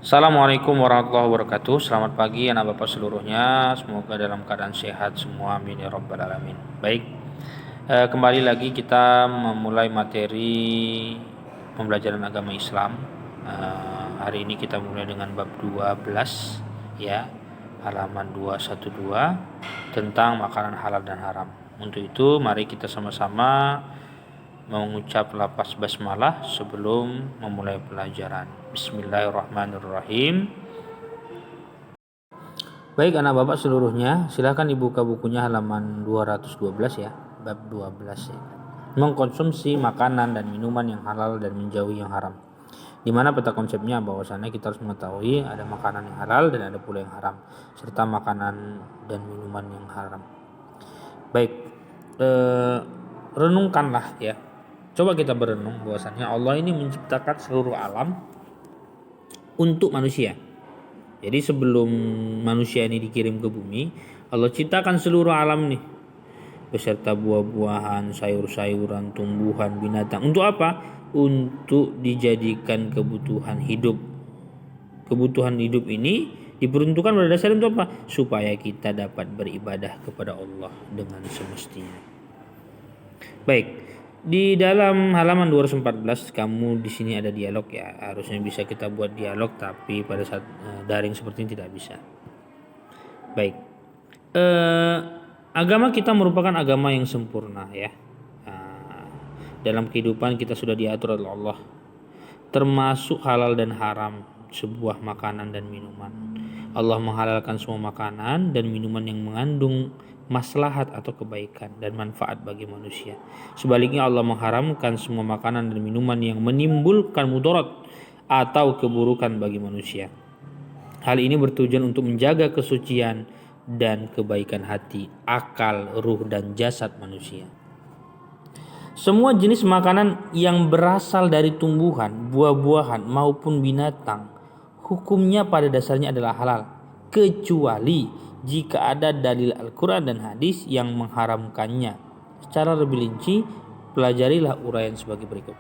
Assalamualaikum warahmatullahi wabarakatuh. Selamat pagi anak bapak seluruhnya. Semoga dalam keadaan sehat semua. Amin ya rabbal alamin. Baik, kembali lagi kita memulai materi pembelajaran agama Islam. Hari ini kita mulai dengan bab 12 ya, halaman 212 tentang makanan halal dan haram. Untuk itu mari kita sama-sama mengucap lafaz basmalah sebelum memulai pelajaran. Bismillahirrahmanirrahim. Baik anak bapak seluruhnya, silakan dibuka bukunya halaman 212 ya, bab 12 ya. Mengkonsumsi makanan dan minuman yang halal dan menjauhi yang haram. Di mana peta konsepnya bahwasannya kita harus mengetahui ada makanan yang halal dan ada pula yang haram, serta makanan dan minuman yang haram. Baik, renungkanlah ya. Coba kita berenung bahwasannya Allah ini menciptakan seluruh alam untuk manusia. Jadi sebelum manusia ini dikirim ke bumi, Allah ciptakan seluruh alam nih, beserta buah-buahan, sayur-sayuran, tumbuhan, binatang. Untuk apa? Untuk dijadikan kebutuhan hidup. Kebutuhan hidup ini diperuntukkan pada dasarnya untuk apa? Supaya kita dapat beribadah kepada Allah dengan semestinya. Baik. Di dalam halaman 214 kamu di sini ada dialog ya. Harusnya bisa kita buat dialog, tapi pada saat daring seperti ini tidak bisa. Baik. Agama kita merupakan agama yang sempurna ya. Dalam kehidupan kita sudah diatur oleh Allah, termasuk halal dan haram sebuah makanan dan minuman. Allah menghalalkan semua makanan dan minuman yang mengandung maslahat atau kebaikan dan manfaat bagi manusia. Sebaliknya Allah mengharamkan semua makanan dan minuman yang menimbulkan mudarat atau keburukan bagi manusia. Hal ini bertujuan untuk menjaga kesucian dan kebaikan hati, akal, ruh dan jasad manusia. Semua jenis makanan yang berasal dari tumbuhan, buah-buahan maupun binatang hukumnya pada dasarnya adalah halal, kecuali jika ada dalil Al-Quran dan hadis yang mengharamkannya. Secara lebih rinci, pelajarilah uraian sebagai berikut.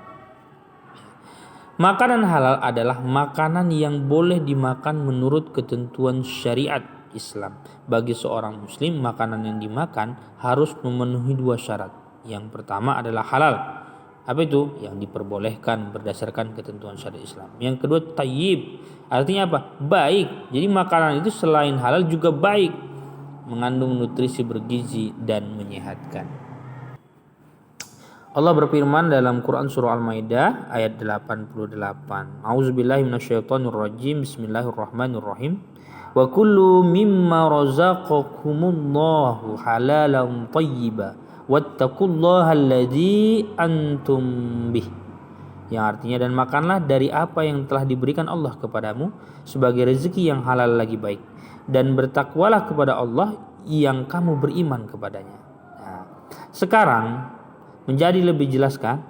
Makanan halal adalah makanan yang boleh dimakan menurut ketentuan syariat Islam. Bagi seorang muslim, makanan yang dimakan harus memenuhi dua syarat. Yang pertama adalah halal. Apa itu? Yang diperbolehkan berdasarkan ketentuan syariat Islam. Yang kedua tayyib. Artinya apa? Baik. Jadi makanan itu selain halal juga baik, mengandung nutrisi bergizi dan menyehatkan. Allah berfirman dalam Quran surah Al-Maidah ayat 88. A'udzubillahi minasyaitonirrajim. Bismillahirrahmanirrahim. Wa kullu mimma razaqakumullahu halalan thayyiban wattaqullaha alladzi antum bih. Yang artinya, dan makanlah dari apa yang telah diberikan Allah kepadamu sebagai rezeki yang halal lagi baik, dan bertakwalah kepada Allah yang kamu beriman kepadanya. Nah, sekarang menjadi lebih jelas kan?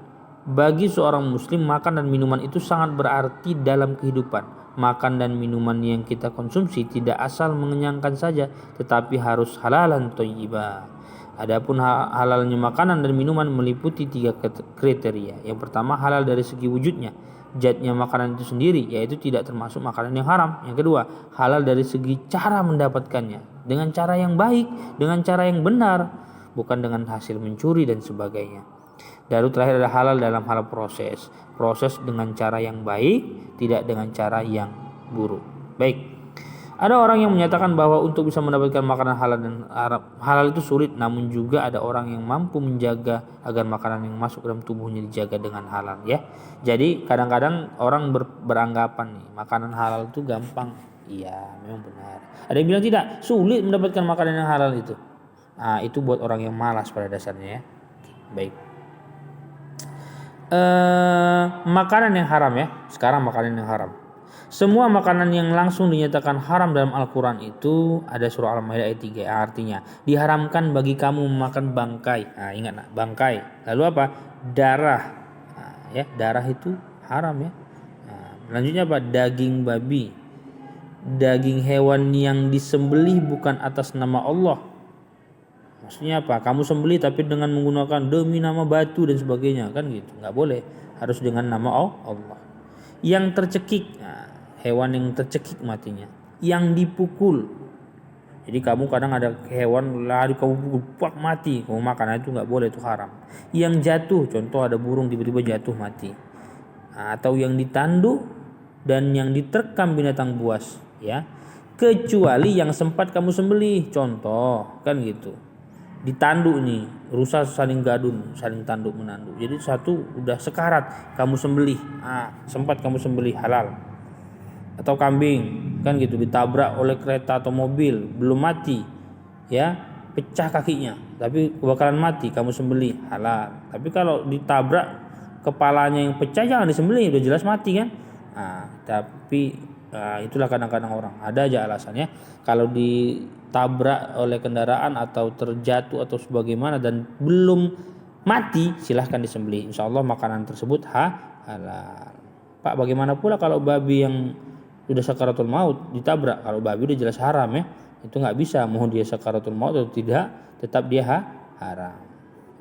Bagi seorang muslim, makan dan minuman itu sangat berarti dalam kehidupan. Makan dan minuman yang kita konsumsi tidak asal mengenyangkan saja, tetapi harus halalan thayyiban. Adapun halalnya makanan dan minuman meliputi 3 kriteria. Yang pertama, halal dari segi wujudnya, zatnya makanan itu sendiri, yaitu tidak termasuk makanan yang haram. Yang kedua, halal dari segi cara mendapatkannya, dengan cara yang baik, dengan cara yang benar, bukan dengan hasil mencuri dan sebagainya. Dan terakhir adalah halal dalam hal proses dengan cara yang baik, tidak dengan cara yang buruk. Baik. Ada orang yang menyatakan bahwa untuk bisa mendapatkan makanan halal dan halal itu sulit, namun juga ada orang yang mampu menjaga agar makanan yang masuk dalam tubuhnya dijaga dengan halal ya. Jadi kadang-kadang orang beranggapan nih, makanan halal itu gampang. Iya, memang benar. Ada yang bilang tidak, sulit mendapatkan makanan yang halal itu. Nah, itu buat orang yang malas pada dasarnya ya. Baik. Makanan yang haram ya. Sekarang makanan yang haram. Semua makanan yang langsung dinyatakan haram dalam Al-Quran itu ada surah Al-Maidah ayat 3. Artinya diharamkan bagi kamu memakan bangkai. Nah, ingat nak, bangkai. Lalu apa? Darah. Nah, ya, darah itu haram ya. Nah, selanjutnya apa? Daging babi. Daging hewan yang disembelih bukan atas nama Allah. Maksudnya apa? Kamu sembelih tapi dengan menggunakan demi nama batu dan sebagainya, kan gitu. Nggak boleh. Harus dengan nama Allah. Yang tercekik. Nah, hewan yang tercekik matinya, yang dipukul. Jadi kamu kadang ada hewan lari kamu pukul, pak mati, kamu makan, itu nggak boleh, itu haram. Yang jatuh, contoh ada burung tiba-tiba jatuh mati, atau yang ditanduk dan yang diterkam binatang buas, ya, kecuali yang sempat kamu sembelih, contoh kan gitu. Ditanduk nih, rusa saling gadun, saling tanduk menanduk. Jadi satu udah sekarat kamu sembelih, sempat kamu sembelih, halal. Atau kambing kan gitu, ditabrak oleh kereta atau mobil, belum mati, ya, pecah kakinya, tapi bakalan mati, kamu sembelih, halal. Tapi kalau ditabrak kepalanya yang pecah, jangan disembelih, udah jelas mati kan. Tapi itulah kadang-kadang orang ada aja alasannya, kalau ditabrak oleh kendaraan atau terjatuh atau sebagaimana dan belum mati, silahkan disembelih, insya Allah makanan tersebut halal. Pak, bagaimana pula kalau babi yang udah sakaratul maut ditabrak? Kalau babi udah jelas haram, ya, itu nggak bisa, mau dia sakaratul maut atau tidak, tetap dia haram.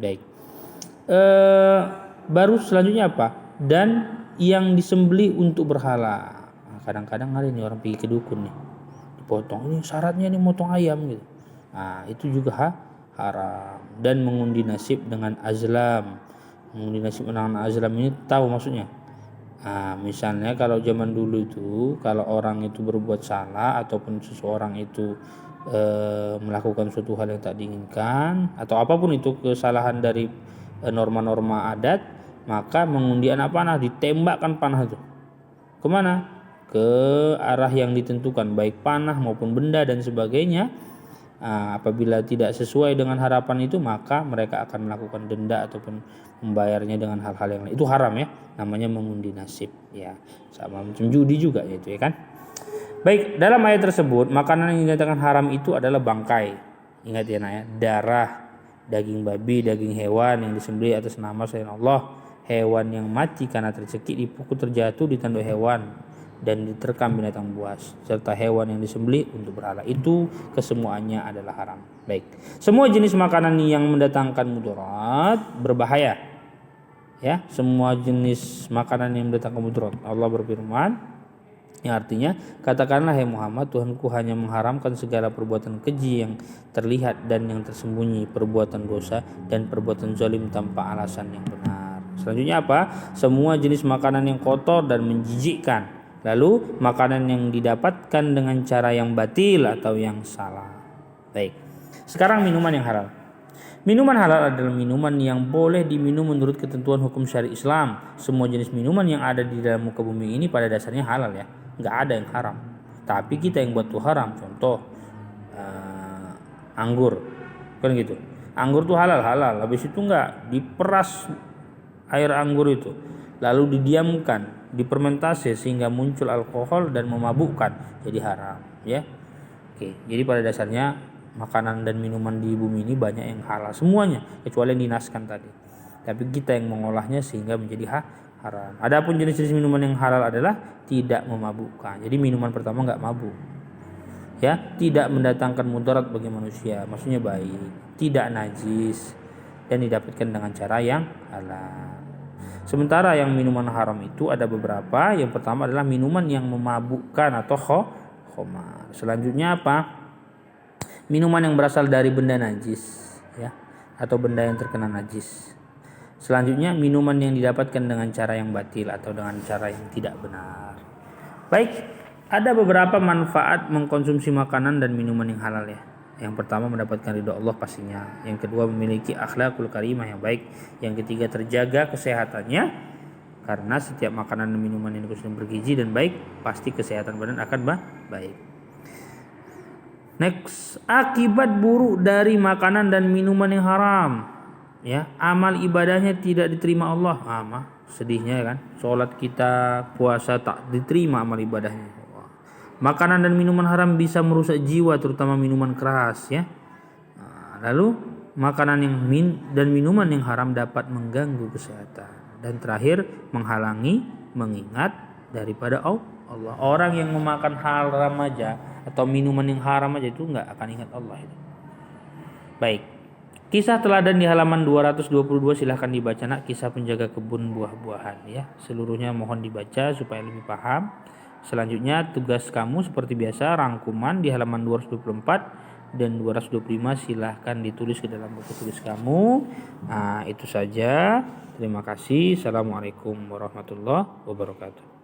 Baik, baru selanjutnya apa? Dan yang disembelih untuk berhala. Kadang-kadang ada nih orang pergi ke dukun nih, dipotong, ini syaratnya nih motong ayam gitu. Itu juga haram. Dan mengundi nasib dengan azlam. Mengundi nasib dengan azlam ini tahu maksudnya? Misalnya kalau zaman dulu itu, kalau orang itu berbuat salah ataupun seseorang itu melakukan suatu hal yang tak diinginkan atau apapun itu kesalahan dari norma-norma adat, maka mengundi anak panah, ditembakkan panah itu kemana? Ke arah yang ditentukan, baik panah maupun benda dan sebagainya. Apabila tidak sesuai dengan harapan itu, maka mereka akan melakukan denda ataupun membayarnya dengan hal-hal yang lain. Itu haram, ya, namanya mengundi nasib, ya, sama macam judi juga itu, ya kan. Baik, dalam ayat tersebut makanan yang dinyatakan haram itu adalah bangkai. Ingat ya nak, ya, darah, daging babi, daging hewan yang disembelih atas nama selain Allah, hewan yang mati karena tercekik, dipukul, terjatuh, ditanduk hewan dan diterkam binatang buas, serta hewan yang disembelih untuk berhala, itu kesemuanya adalah haram. Baik, semua jenis makanan yang mendatangkan mudarat berbahaya, ya, semua jenis makanan yang mendatangkan mudarat. Allah berfirman, yang artinya, katakanlah hai Muhammad, Tuhanku hanya mengharamkan segala perbuatan keji yang terlihat dan yang tersembunyi, perbuatan dosa dan perbuatan zalim tanpa alasan yang benar. Selanjutnya apa? Semua jenis makanan yang kotor dan menjijikkan. Lalu makanan yang didapatkan dengan cara yang batil atau yang salah. Baik, sekarang minuman yang halal. Minuman halal adalah minuman yang boleh diminum menurut ketentuan hukum syari Islam. Semua jenis minuman yang ada di dalam muka bumi ini pada dasarnya halal, ya, nggak ada yang haram. Tapi kita yang buat tuh haram. Contoh anggur, kan gitu. Anggur tuh halal. Habis itu nggak diperas air anggur itu, lalu didiamkan, difermentasi sehingga muncul alkohol dan memabukkan, jadi haram, ya. Oke, jadi pada dasarnya makanan dan minuman di bumi ini banyak yang halal semuanya, kecuali yang dinaskan tadi. Tapi kita yang mengolahnya sehingga menjadi haram. Adapun jenis-jenis minuman yang halal adalah tidak memabukkan. Jadi minuman pertama nggak mabuk, ya, tidak mendatangkan mudarat bagi manusia, maksudnya baik, tidak najis, dan didapatkan dengan cara yang halal. Sementara yang minuman haram itu ada beberapa. Yang pertama adalah minuman yang memabukkan atau khamar. Selanjutnya apa? Minuman yang berasal dari benda najis, ya, atau benda yang terkena najis. Selanjutnya minuman yang didapatkan dengan cara yang batil atau dengan cara yang tidak benar. Baik, ada beberapa manfaat mengkonsumsi makanan dan minuman yang halal, ya. Yang pertama, mendapatkan ridho Allah pastinya. Yang kedua, memiliki akhlakul karimah yang baik. Yang ketiga, terjaga kesehatannya, karena setiap makanan dan minuman yang dikonsumsi bergizi dan baik, pasti kesehatan badan akan baik. Next, akibat buruk dari makanan dan minuman yang haram, ya, amal ibadahnya tidak diterima Allah. Sedihnya, kan, sholat kita, puasa tak diterima amal ibadahnya. Makanan dan minuman haram bisa merusak jiwa, terutama minuman keras, ya. Lalu makanan dan minuman yang haram dapat mengganggu kesehatan. Dan terakhir, menghalangi mengingat daripada Allah. Orang yang memakan haram aja atau minuman yang haram aja itu nggak akan ingat Allah itu. Baik, kisah teladan di halaman 222 silahkan dibaca, nak, kisah penjaga kebun buah-buahan, ya. Seluruhnya mohon dibaca supaya lebih paham. Selanjutnya tugas kamu seperti biasa rangkuman di halaman 224 dan 225 silahkan ditulis ke dalam buku tulis kamu. Nah, itu saja. Terima kasih. Assalamualaikum warahmatullahi wabarakatuh.